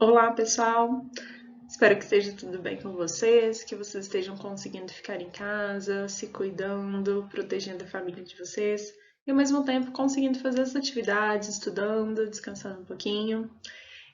Olá, pessoal! Espero que esteja tudo bem com vocês, que vocês estejam conseguindo ficar em casa, se cuidando, protegendo a família de vocês e ao mesmo tempo conseguindo fazer as atividades, estudando, descansando um pouquinho.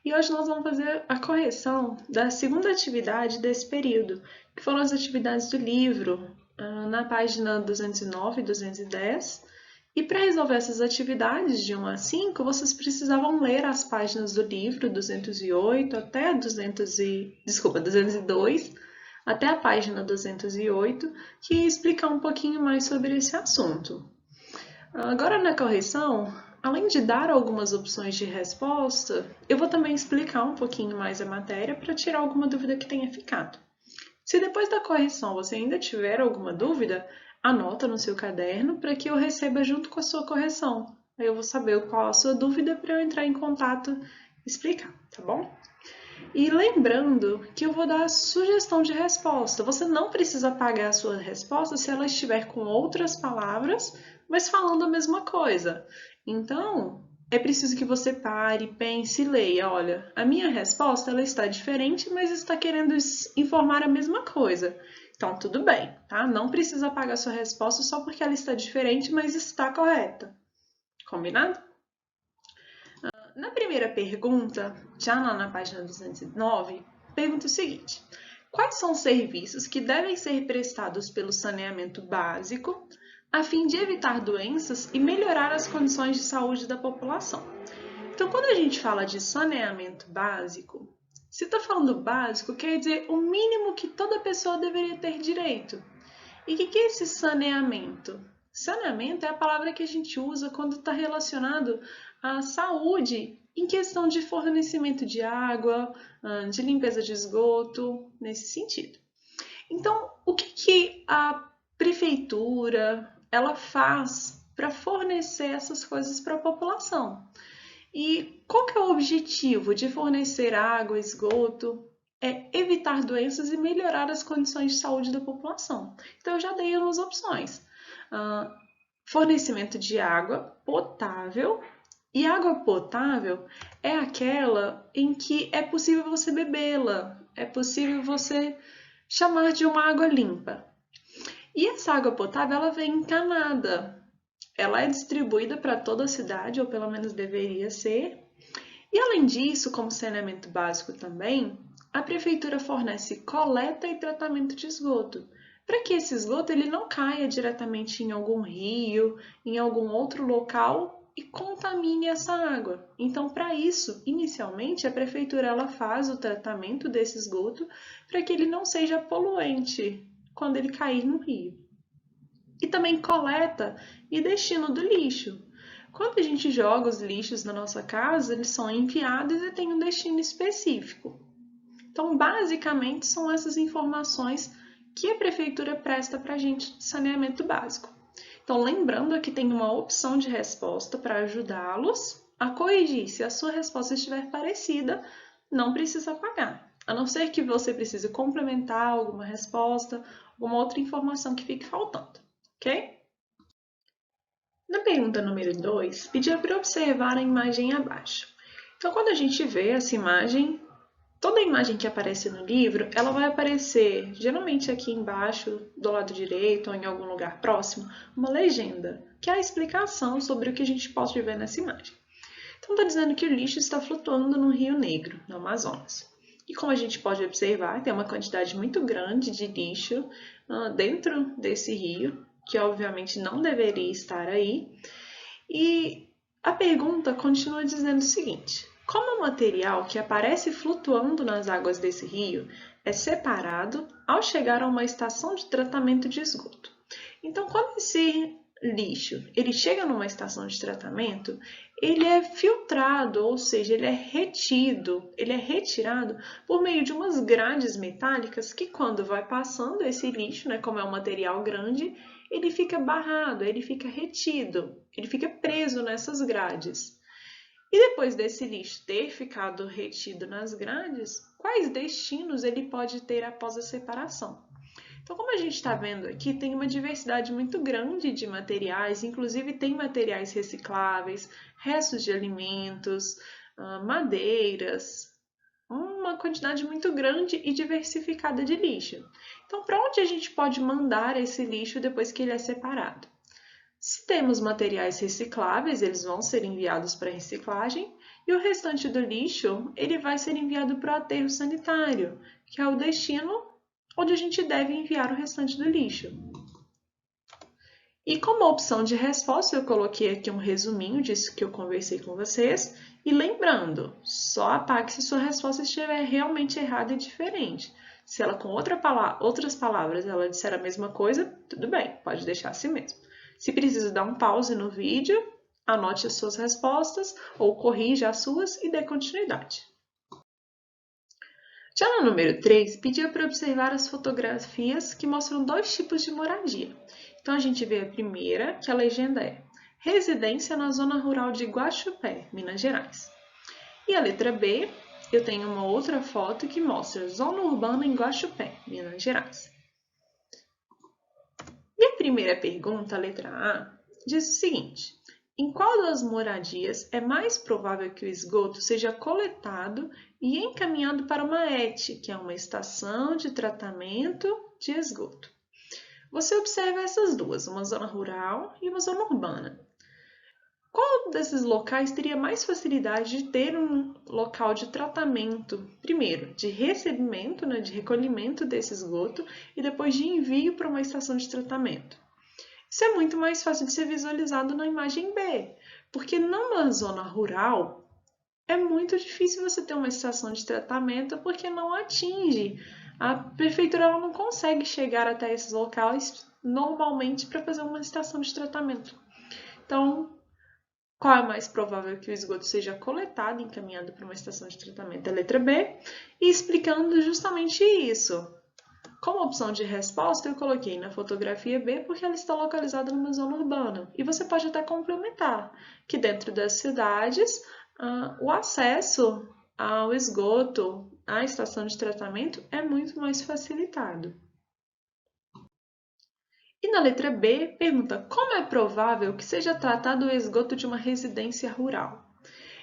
E hoje nós vamos fazer a correção da segunda atividade desse período, que foram as atividades do livro, na página 209 e 210. E para resolver essas atividades de 1 a 5, vocês precisavam ler as páginas do livro 208 até 202, até a página 208, que explica um pouquinho mais sobre esse assunto. Agora na correção, além de dar algumas opções de resposta, eu vou também explicar um pouquinho mais a matéria para tirar alguma dúvida que tenha ficado. Se depois da correção você ainda tiver alguma dúvida, anota no seu caderno para que eu receba junto com a sua correção. Aí eu vou saber qual a sua dúvida para eu entrar em contato e explicar, tá bom? E lembrando que eu vou dar a sugestão de resposta. Você não precisa apagar a sua resposta se ela estiver com outras palavras, mas falando a mesma coisa. Então, é preciso que você pare, pense e leia. Olha, a minha resposta ela está diferente, mas está querendo informar a mesma coisa. Então, tudo bem, tá? Não precisa apagar a sua resposta só porque ela está diferente, mas está correta. Combinado? Na primeira pergunta, já lá na página 209, pergunta o seguinte: quais são os serviços que devem ser prestados pelo saneamento básico a fim de evitar doenças e melhorar as condições de saúde da população? Então, quando a gente fala de saneamento básico, se está falando básico, quer dizer o mínimo que toda pessoa deveria ter direito. E o que é esse saneamento? Saneamento é a palavra que a gente usa quando está relacionado à saúde em questão de fornecimento de água, de limpeza de esgoto, nesse sentido. Então, o que a prefeitura ela faz para fornecer essas coisas para a população? E qual que é o objetivo de fornecer água, esgoto? É evitar doenças e melhorar as condições de saúde da população. Então, eu já dei algumas opções. Fornecimento de água potável. E água potável é aquela em que é possível você bebê-la, é possível você chamar de uma água limpa. E essa água potável ela vem encanada. Ela é distribuída para toda a cidade, ou pelo menos deveria ser. E além disso, como saneamento básico também, a prefeitura fornece coleta e tratamento de esgoto, para que esse esgoto ele não caia diretamente em algum rio, em algum outro local e contamine essa água. Então, para isso, inicialmente, a prefeitura ela faz o tratamento desse esgoto para que ele não seja poluente quando ele cair no rio. E também coleta e destino do lixo. Quando a gente joga os lixos na nossa casa, eles são enviados e têm um destino específico. Então, basicamente, são essas informações que a prefeitura presta para a gente de saneamento básico. Então, lembrando que tem uma opção de resposta para ajudá-los a corrigir. Se a sua resposta estiver parecida, não precisa apagar. A não ser que você precise complementar alguma resposta, alguma outra informação que fique faltando, ok? Na pergunta número 2, pedia para observar a imagem abaixo. Então, quando a gente vê essa imagem, toda a imagem que aparece no livro, ela vai aparecer, geralmente aqui embaixo, do lado direito ou em algum lugar próximo, uma legenda, que é a explicação sobre o que a gente pode ver nessa imagem. Então, está dizendo que o lixo está flutuando no Rio Negro, no Amazonas. E como a gente pode observar, tem uma quantidade muito grande de lixo dentro desse rio, que obviamente não deveria estar aí. E a pergunta continua dizendo o seguinte: como o material que aparece flutuando nas águas desse rio é separado ao chegar a uma estação de tratamento de esgoto? Então, quando esse lixo ele chega numa estação de tratamento, ele é filtrado, ou seja, ele é retido, ele é retirado por meio de umas grades metálicas que quando vai passando esse lixo, né, como é um material grande, ele fica barrado, ele fica retido, ele fica preso nessas grades. E depois desse lixo ter ficado retido nas grades, quais destinos ele pode ter após a separação? Então, como a gente está vendo aqui, tem uma diversidade muito grande de materiais, inclusive tem materiais recicláveis, restos de alimentos, madeiras, uma quantidade muito grande e diversificada de lixo. Então, para onde a gente pode mandar esse lixo depois que ele é separado? Se temos materiais recicláveis, eles vão ser enviados para reciclagem e o restante do lixo ele vai ser enviado para o aterro sanitário, que é o destino onde a gente deve enviar o restante do lixo. E como opção de resposta, eu coloquei aqui um resuminho disso que eu conversei com vocês. E lembrando, só apague se sua resposta estiver realmente errada e diferente. Se ela com outras palavras ela disser a mesma coisa, tudo bem, pode deixar assim mesmo. Se precisa dar um pause no vídeo, anote as suas respostas ou corrija as suas e dê continuidade. Já no número 3, pedia para observar as fotografias que mostram dois tipos de moradia. Então, a gente vê a primeira, que a legenda é residência na zona rural de Guaxupé, Minas Gerais. E a letra B, eu tenho uma outra foto que mostra zona urbana em Guaxupé, Minas Gerais. E a primeira pergunta, a letra A, diz o seguinte: em qual das moradias é mais provável que o esgoto seja coletado e encaminhado para uma ET, que é uma estação de tratamento de esgoto? Você observa essas duas, uma zona rural e uma zona urbana. Qual desses locais teria mais facilidade de ter um local de tratamento, primeiro, de recebimento, de recolhimento desse esgoto e depois de envio para uma estação de tratamento? Isso é muito mais fácil de ser visualizado na imagem B, porque numa zona rural é muito difícil você ter uma estação de tratamento porque não atinge. A prefeitura ela não consegue chegar até esses locais normalmente para fazer uma estação de tratamento. Então, qual é mais provável que o esgoto seja coletado e encaminhado para uma estação de tratamento? É a letra B, e explicando justamente isso. Como opção de resposta, eu coloquei na fotografia B porque ela está localizada numa zona urbana. E você pode até complementar que dentro das cidades, o acesso ao esgoto, à estação de tratamento é muito mais facilitado. E na letra B, pergunta como é provável que seja tratado o esgoto de uma residência rural?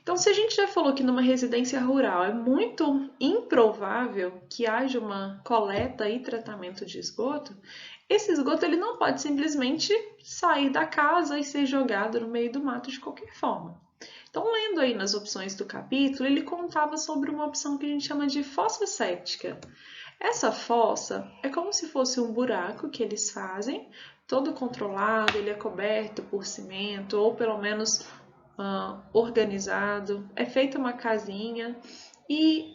Então, se a gente já falou que numa residência rural é muito improvável que haja uma coleta e tratamento de esgoto, esse esgoto ele não pode simplesmente sair da casa e ser jogado no meio do mato de qualquer forma. Então, lendo aí nas opções do capítulo, ele contava sobre uma opção que a gente chama de fossa séptica. Essa fossa é como se fosse um buraco que eles fazem, todo controlado, ele é coberto por cimento ou pelo menos organizado, é feita uma casinha e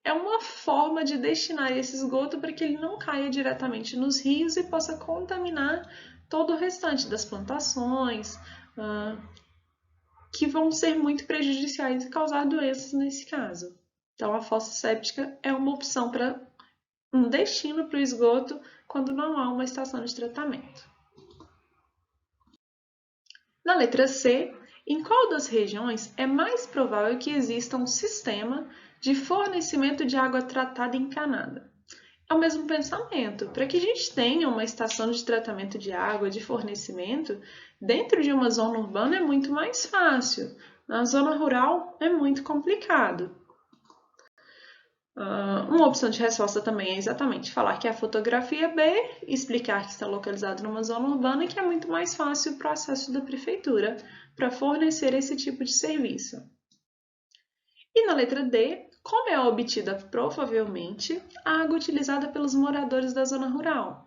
é uma forma de destinar esse esgoto para que ele não caia diretamente nos rios e possa contaminar todo o restante das plantações, que vão ser muito prejudiciais e causar doenças nesse caso. Então, a fossa séptica é uma opção para um destino para o esgoto quando não há uma estação de tratamento. Na letra C, em qual das regiões é mais provável que exista um sistema de fornecimento de água tratada encanada? É o mesmo pensamento. Para que a gente tenha uma estação de tratamento de água, de fornecimento, dentro de uma zona urbana é muito mais fácil. Na zona rural é muito complicado. Uma opção de resposta também é exatamente falar que é a fotografia B, explicar que está localizado numa zona urbana e que é muito mais fácil o processo da prefeitura para fornecer esse tipo de serviço. E na letra D, como é obtida provavelmente a água utilizada pelos moradores da zona rural?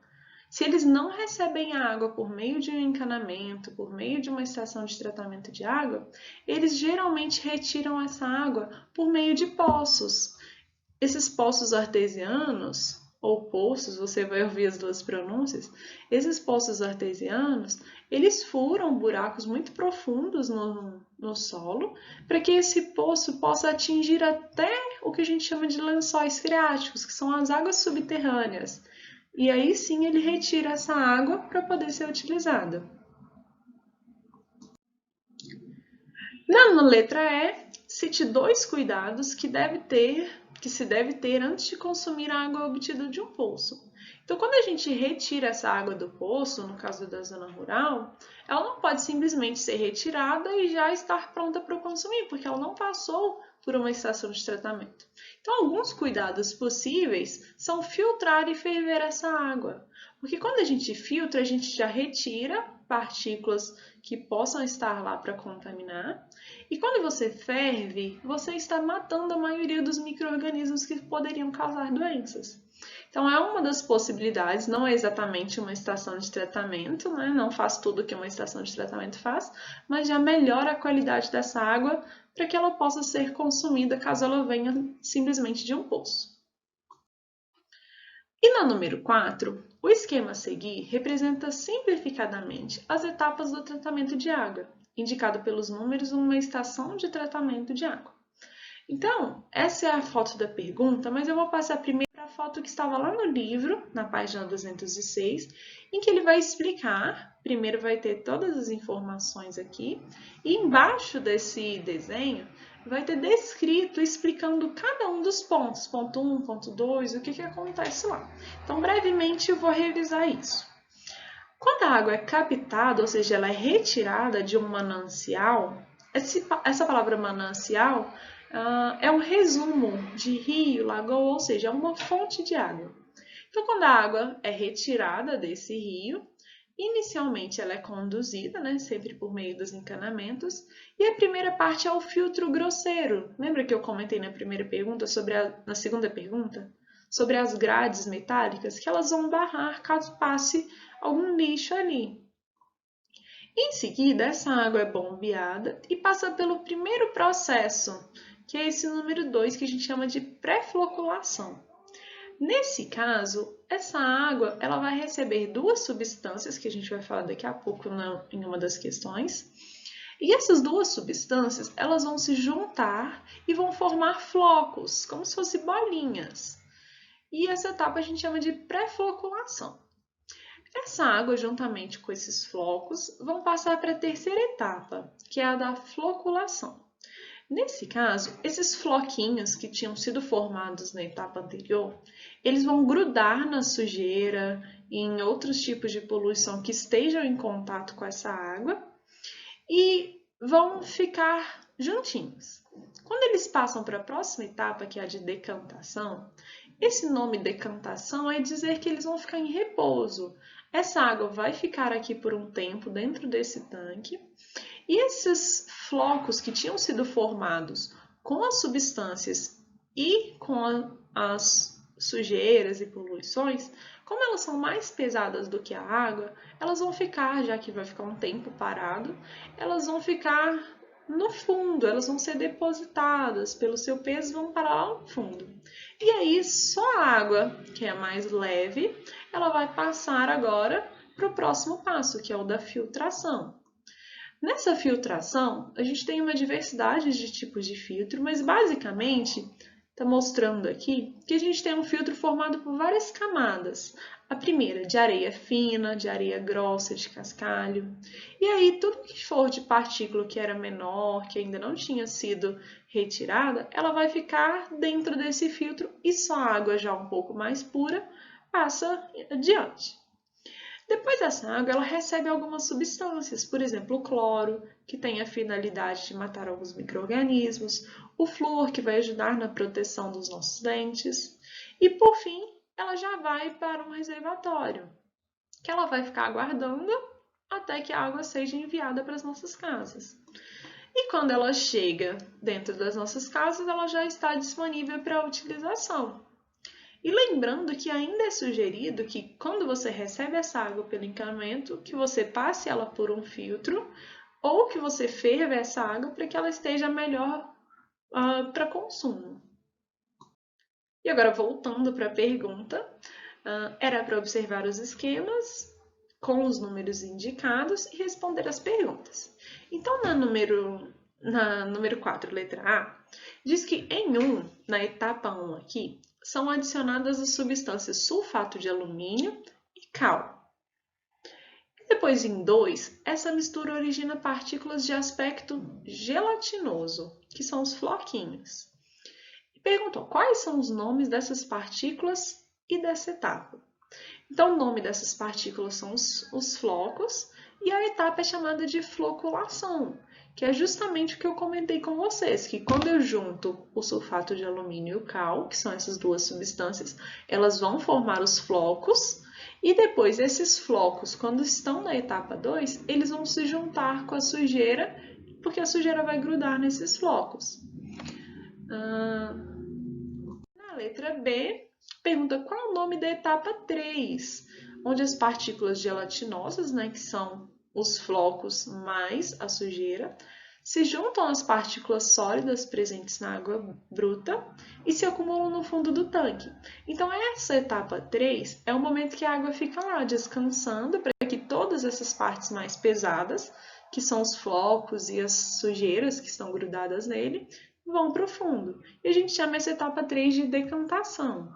Se eles não recebem a água por meio de um encanamento, por meio de uma estação de tratamento de água, eles geralmente retiram essa água por meio de poços. Esses poços artesianos, ou poços, você vai ouvir as duas pronúncias, esses poços artesianos, eles furam buracos muito profundos no solo, para que esse poço possa atingir até o que a gente chama de lençóis freáticos, que são as águas subterrâneas. E aí sim ele retira essa água para poder ser utilizada. Na letra E, cite 2 cuidados que se deve ter antes de consumir a água obtida de um poço. Então, quando a gente retira essa água do poço, no caso da zona rural, ela não pode simplesmente ser retirada e já estar pronta para o consumir, porque ela não passou por uma estação de tratamento. Então, alguns cuidados possíveis são filtrar e ferver essa água, porque quando a gente filtra, a gente já retira partículas que possam estar lá para contaminar, e quando você ferve, você está matando a maioria dos micro-organismos que poderiam causar doenças. Então, é uma das possibilidades, não é exatamente uma estação de tratamento, né? Não faz tudo que uma estação de tratamento faz, mas já melhora a qualidade dessa água para que ela possa ser consumida caso ela venha simplesmente de um poço. E na número 4, o esquema a seguir representa simplificadamente as etapas do tratamento de água, indicado pelos números numa estação de tratamento de água. Então, essa é a foto da pergunta, mas eu vou passar primeiro para a foto que estava lá no livro, na página 206, em que ele vai explicar. Primeiro vai ter todas as informações aqui, e embaixo desse desenho vai ter descrito, explicando cada um dos pontos, ponto 1, ponto 2, o que acontece lá. Então, brevemente, eu vou revisar isso. Quando a água é captada, ou seja, ela é retirada de um manancial, essa palavra manancial é um resumo de rio, lagoa, ou seja, é uma fonte de água. Então, quando a água é retirada desse rio, inicialmente ela é conduzida, né, sempre por meio dos encanamentos, e a primeira parte é o filtro grosseiro. Lembra que eu comentei na primeira pergunta na segunda pergunta? Sobre as grades metálicas, que elas vão barrar caso passe algum lixo ali. Em seguida, essa água é bombeada e passa pelo primeiro processo, que é esse número 2, que a gente chama de pré-floculação. Nesse caso, essa água ela vai receber duas substâncias, que a gente vai falar daqui a pouco em uma das questões. E essas duas substâncias elas vão se juntar e vão formar flocos, como se fossem bolinhas. E essa etapa a gente chama de pré-floculação. Essa água, juntamente com esses flocos, vão passar para a terceira etapa, que é a da floculação. Nesse caso, esses floquinhos que tinham sido formados na etapa anterior, eles vão grudar na sujeira e em outros tipos de poluição que estejam em contato com essa água e vão ficar juntinhos. Quando eles passam para a próxima etapa, que é a de decantação, esse nome decantação é dizer que eles vão ficar em repouso. Essa água vai ficar aqui por um tempo dentro desse tanque e esses flocos que tinham sido formados com as substâncias e com as sujeiras e poluições, como elas são mais pesadas do que a água, elas vão ficar, já que vai ficar um tempo parado, elas vão ficar no fundo, elas vão ser depositadas pelo seu peso, vão parar lá no fundo. E aí, só a água, que é mais leve, ela vai passar agora para o próximo passo, que é o da filtração. Nessa filtração, a gente tem uma diversidade de tipos de filtro, mas basicamente está mostrando aqui que a gente tem um filtro formado por várias camadas. A primeira de areia fina, de areia grossa, de cascalho. E aí tudo que for de partícula que era menor, que ainda não tinha sido retirada, ela vai ficar dentro desse filtro e só a água já um pouco mais pura passa adiante. Depois dessa água, ela recebe algumas substâncias, por exemplo, o cloro, que tem a finalidade de matar alguns micro-organismos, o flúor, que vai ajudar na proteção dos nossos dentes, e por fim, ela já vai para um reservatório, que ela vai ficar aguardando até que a água seja enviada para as nossas casas. E quando ela chega dentro das nossas casas, ela já está disponível para utilização. E lembrando que ainda é sugerido que quando você recebe essa água pelo encanamento, que você passe ela por um filtro ou que você ferva essa água para que ela esteja melhor para consumo. E agora voltando para a pergunta, era para observar os esquemas com os números indicados e responder as perguntas. Então, na número 4, letra A, diz que em 1, na etapa 1 aqui, são adicionadas as substâncias sulfato de alumínio e cal. E depois, em 2, essa mistura origina partículas de aspecto gelatinoso, que são os floquinhos. E perguntou quais são os nomes dessas partículas e dessa etapa. Então, o nome dessas partículas são os flocos e a etapa é chamada de floculação, que é justamente o que eu comentei com vocês, que quando eu junto o sulfato de alumínio e o cal, que são essas duas substâncias, elas vão formar os flocos, e depois esses flocos, quando estão na etapa 2, eles vão se juntar com a sujeira, porque a sujeira vai grudar nesses flocos. Na letra B, pergunta qual é o nome da etapa 3, onde as partículas gelatinosas, que são os flocos mais a sujeira, se juntam às partículas sólidas presentes na água bruta e se acumulam no fundo do tanque. Então, essa etapa 3 é o momento que a água fica lá descansando para que todas essas partes mais pesadas, que são os flocos e as sujeiras que estão grudadas nele, vão para o fundo. E a gente chama essa etapa 3 de decantação.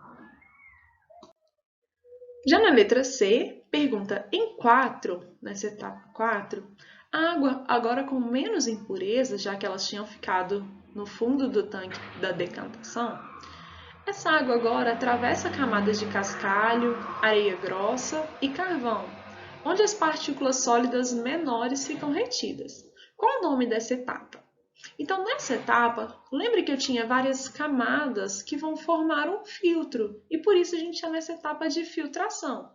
Já na letra C, pergunta em 4, nessa etapa 4, a água agora com menos impurezas, já que elas tinham ficado no fundo do tanque da decantação, essa água agora atravessa camadas de cascalho, areia grossa e carvão, onde as partículas sólidas menores ficam retidas. Qual o nome dessa etapa? Então, nessa etapa, lembre que eu tinha várias camadas que vão formar um filtro, e por isso a gente chama essa etapa de filtração.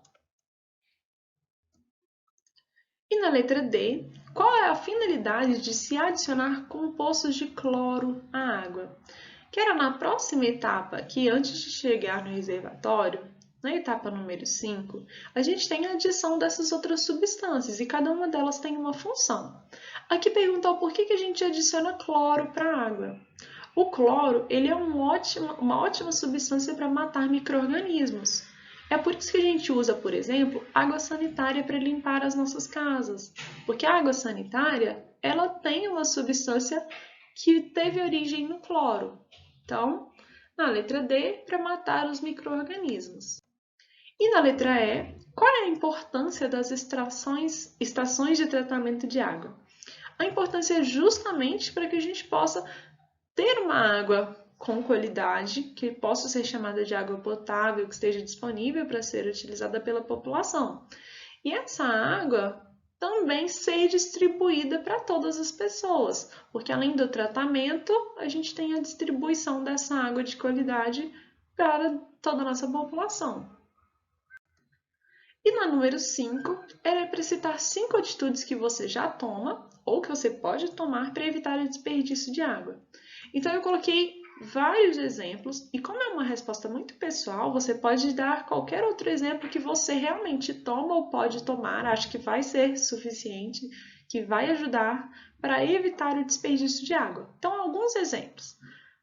E na letra D, qual é a finalidade de se adicionar compostos de cloro à água? Que era na próxima etapa, que antes de chegar no reservatório, na etapa número 5, a gente tem a adição dessas outras substâncias e cada uma delas tem uma função. Aqui pergunta por que a gente adiciona cloro para a água. O cloro ele é uma ótima substância para matar micro-organismos. É por isso que a gente usa, por exemplo, água sanitária para limpar as nossas casas. Porque a água sanitária ela tem uma substância que teve origem no cloro. Então, na letra D, para matar os micro-organismos. E na letra E, qual é a importância das estações de tratamento de água? A importância é justamente para que a gente possa ter uma água com qualidade, que possa ser chamada de água potável, que esteja disponível para ser utilizada pela população. E essa água também ser distribuída para todas as pessoas, porque além do tratamento, a gente tem a distribuição dessa água de qualidade para toda a nossa população. E na número 5, era para citar 5 atitudes que você já toma ou que você pode tomar para evitar o desperdício de água. Então, eu coloquei vários exemplos e como é uma resposta muito pessoal, você pode dar qualquer outro exemplo que você realmente toma ou pode tomar, acho que vai ser suficiente, que vai ajudar para evitar o desperdício de água. Então, alguns exemplos.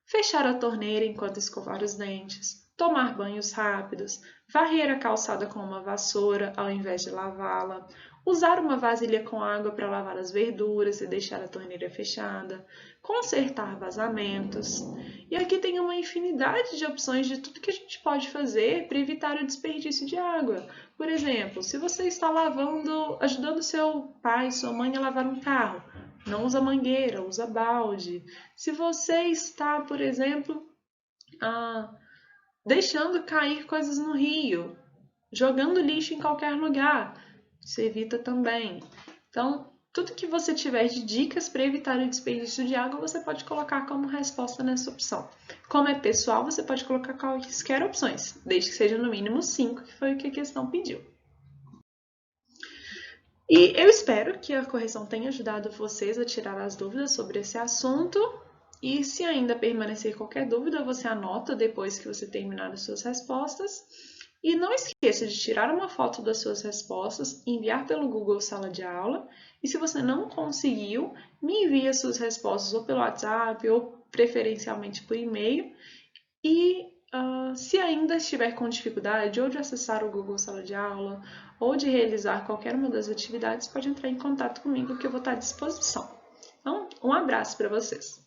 Fechar a torneira enquanto escovar os dentes, tomar banhos rápidos, varrer a calçada com uma vassoura ao invés de lavá-la, usar uma vasilha com água para lavar as verduras e deixar a torneira fechada, consertar vazamentos. E aqui tem uma infinidade de opções de tudo que a gente pode fazer para evitar o desperdício de água. Por exemplo, se você está ajudando seu pai, sua mãe a lavar um carro, não usa mangueira, usa balde. Se você está, por exemplo, deixando cair coisas no rio, jogando lixo em qualquer lugar, isso evita também. Então, tudo que você tiver de dicas para evitar o desperdício de água, você pode colocar como resposta nessa opção. Como é pessoal, você pode colocar quaisquer opções, desde que seja no mínimo 5, que foi o que a questão pediu. E eu espero que a correção tenha ajudado vocês a tirar as dúvidas sobre esse assunto. E se ainda permanecer qualquer dúvida, você anota depois que você terminar as suas respostas. E não esqueça de tirar uma foto das suas respostas, enviar pelo Google Sala de Aula. E se você não conseguiu, me envie as suas respostas ou pelo WhatsApp ou preferencialmente por e-mail. E se ainda estiver com dificuldade ou de acessar o Google Sala de Aula ou de realizar qualquer uma das atividades, pode entrar em contato comigo que eu vou estar à disposição. Então, um abraço para vocês!